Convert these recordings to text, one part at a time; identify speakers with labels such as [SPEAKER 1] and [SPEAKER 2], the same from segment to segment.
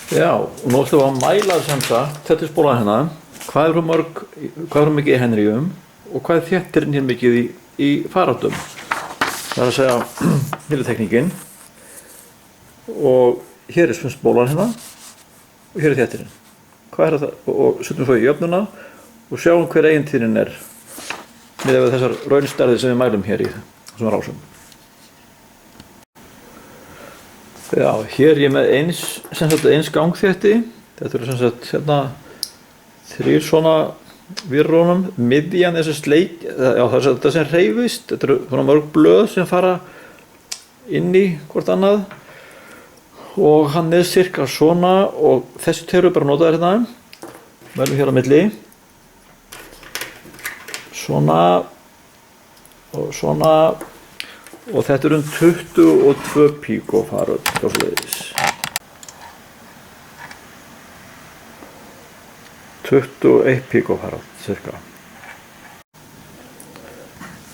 [SPEAKER 1] Já, og nú ætlum við að mæla sem sagt, þetta er spólan hérna, hvað er mikið í henríum og hvað er þéttirinn hér mikið í faraldum. Það er að segja millitekníkin og hér er spólan hérna og hér er þéttirinn. Hvað er það? Og setjum svo í jöfnuna og sjáum hver eigintíðnin er miðað við þessar raunstærðir sem við mælum hér í þessum rásum. Já, hér er ég með eins gangþétti. Þetta eru sem sagt hérna 3 svona virrónum, miðjan þessi sleik, já það er þetta sem hreyfist, þetta eru svona mörg blöð sem fara inn í hvort annað og hann er cirka svona og þessi tveir eru bara notaðir hérna, mælum hér á milli, svona og svona. Og þetta er 22 píkofarad hljósleiðis. 21 píkofarad, cirka.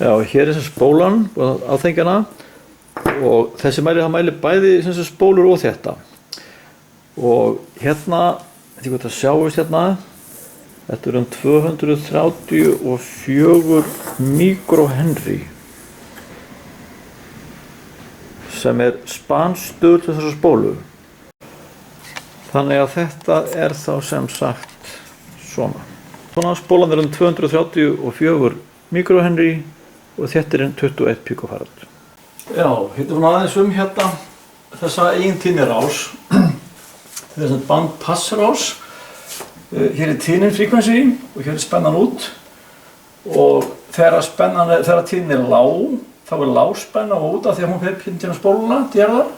[SPEAKER 1] Já, hér er sem spólan og aðþengjana og þessi mælir, það mælir bæði sem spólur og þetta. Og hérna, þetta er hvað það sjáist hérna, þetta er 234 mikrohenry. Sem er spansstuðl til þessa spólu. Þannig að þetta er þá sem sagt svona. Svona spólan er 234 mikrohenry og þetta er 21 píkofarad. Já, hittum við aðeins hérna þessa eigintíðnirás. Þetta er bandpassrás. Hér er tíðnin frekvensi og hér er spennan út. Og þegar tíðnin er lág, þá er lágspenna út af því að hún fer til spóluna til jarðar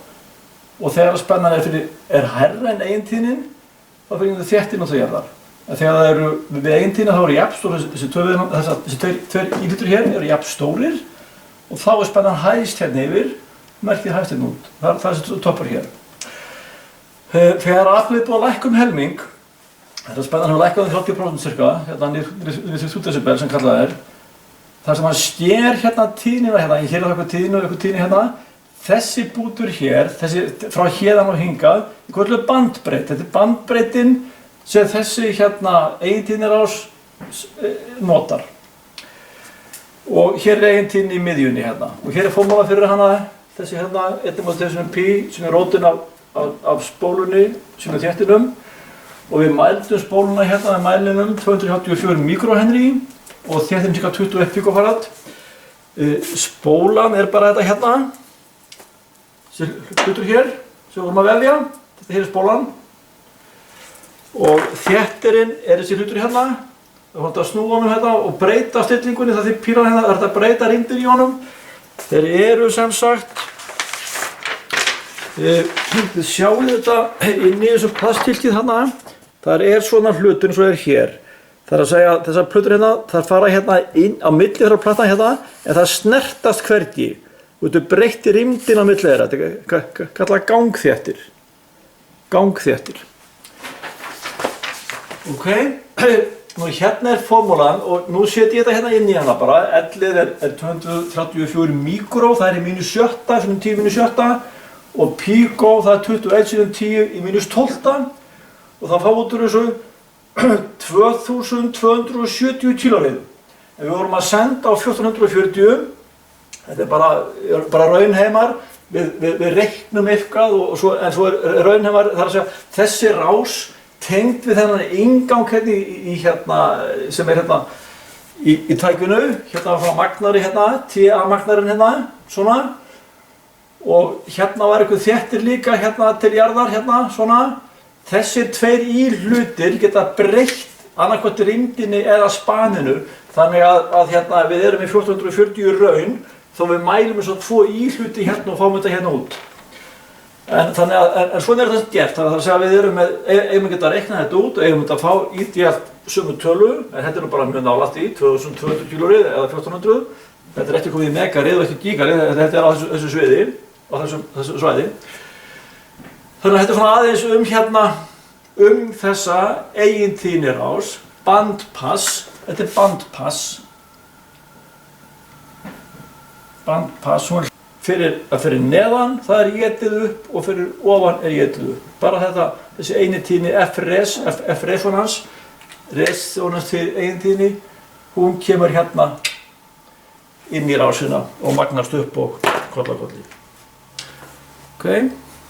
[SPEAKER 1] og þegar spennan er hærra en eigintíðnin þá fer þéttin út til jarðar. En þegar það eru við eigintíðnina þá eru jafnstórir, þessi tveir íhlutir hér eru jafnstórir og þá er spennan hæst hérna yfir, merkir hæst hérna út. Það er þessi toppur hér. Þegar aflið búið að lækka helming, þetta spennan hefur lækkað 30% cirka, hérna við 30 decibel sem kallað er, þar sem hann sker hérna tíðnina hérna, hér er það eitthvað tíðni og eitthvað tíðni hérna, þessi bútur hér, þessi frá héðan og hingað, hvað er bandbreytt. Þetta er bandbreytin sem þessi hérna eigintíðnirás notar. Og hér er eigintíðni í miðjunni hérna. Og hér er formúla fyrir hana, þessi hérna, 1/1000 pi, sem er rótin af spólunni, sem er þéttinum. Og við mældum spóluna hérna með mælinum 284 mikrohenry. Og þéttin cirka 21 píkofarad. Spólan er bara þetta hérna. Þessi hlutur hér sem við vorum að velja. Þetta hér er spólan. Og þéttirinn er þessi hlutur hérna. Það er að snúa honum hérna og breyta stillingunni það því pílan hérna er að breyta rýmdir í honum. Þeir eru sem sagt, þið sjáum þetta inn í þessu plasthylkið hérna. Það er svona hlutur eins og er hér. Það er að segja að þessar plötur hérna, það fara hérna inn á milli þeirra platan hérna, en það snertast hvergi. Þú veitur breytti rýmdin á milli þeirra, þetta er kallað gangþéttir. Gangþéttir. Ok, nú hérna er formúlan og nú setjum ég þetta hérna inn í hana bara. L-ið er 234 mikró, það er í -7, fyrir 10 -7 og píkó, það er 21 sinnum 10 í -12 og það fá út úr þessu 2270 kilóriðum. En við vorum að senda á 1440, þetta er bara raunheimar, við reiknum eitthvað en svo er raunheimar, það er að segja, þessi rás tengd við þennan inngang hérna sem er hérna í tækinu, hérna frá magnari hérna, TA-magnarinn hérna, svona. Og hérna var eitthvað þéttir líka hérna til jarðar hérna, svona. Þessir tveir íhlutir geta breytt annarkvæmt rýmdinni eða spaninu þannig að hérna, við erum í 1440 raun þó við mælum eins og 2 íhluti hérna og fáum þetta hérna út. En svona er þetta gert, þannig að það segja að við erum með, eigum að geta að reikna þetta út og eigum að fá ídéalt sömu tölu, en þetta er bara mjög nálægt í, 2200 kilórið eða 1400. Þetta er ekki komið í megarið og ekki gigarið, þetta er á þessu sviði, á þessu svæði. Þannig að þetta er svona aðeins hérna, þessa eigintíðnirás, bandpass, þetta er bandpass. Bandpass, hún er fyrir neðan það er étið upp og fyrir ofan er étið upp. Bara þetta, þessi eini tíðni F-resonans, resonans til eini tíðni, hún kemur hérna inn í rásina og magnast upp og kollakolli. Ok?